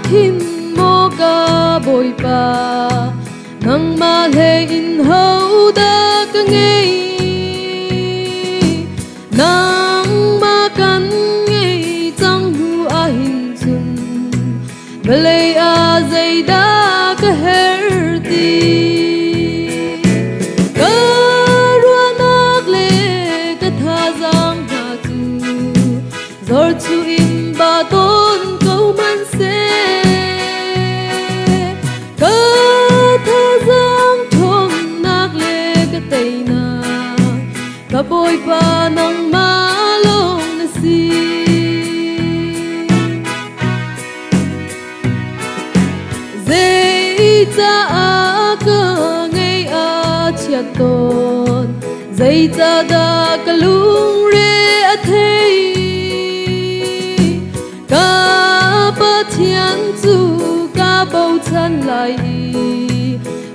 kim mo ka boy pa nang ma le in hau da ka ngei nang ma kan ngei chang hu a hin chun belei a zai da ka her ti ka rua nak le ka tha jang ha tu zor chu in ba ton câu man se ka tha jang thom nak le ka tei na ka boy pa nang ma long na si zai cha a ka ngei a chia ton zai cha da ka lung re a thei ka pa thian chu ka bau chan lai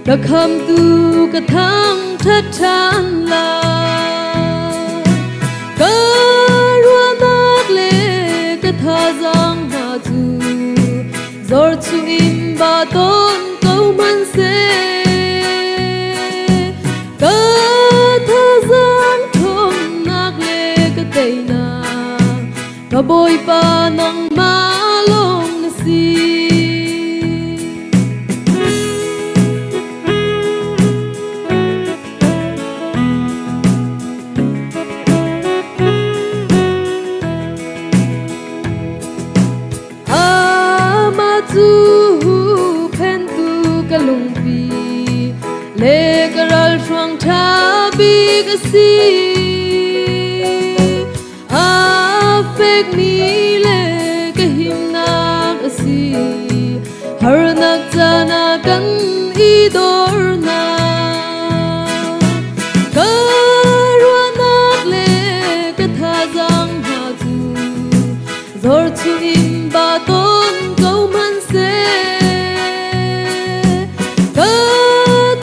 ka kham tu ka thang that than la ka rua nak le ka tha jang ha chu zor chu in ba ton câu man se ka tha jang thom nak le ka tei na ka boy pa nang ma long na si tu pen tu ka lung pi le ka ral swang tha bi ka si a fek mi le ka him na ka si har nak cha na kan I dor na ka rua nak le ka tha jang ha tu zor chu in ba ton câu man se ka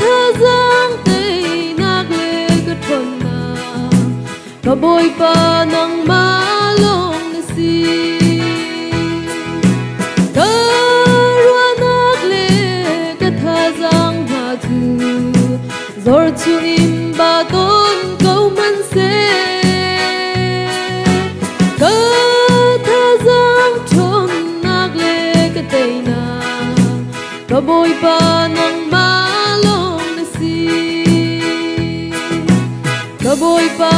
tha jang tei nak le ka thon na ka boy pa nang ma long na si ka rua nak le ka tha jang ha tu zor chu in ba ton câu man se ka tha jang thon nak le ka tei na ka boy pa nang ma long na si ka boy pa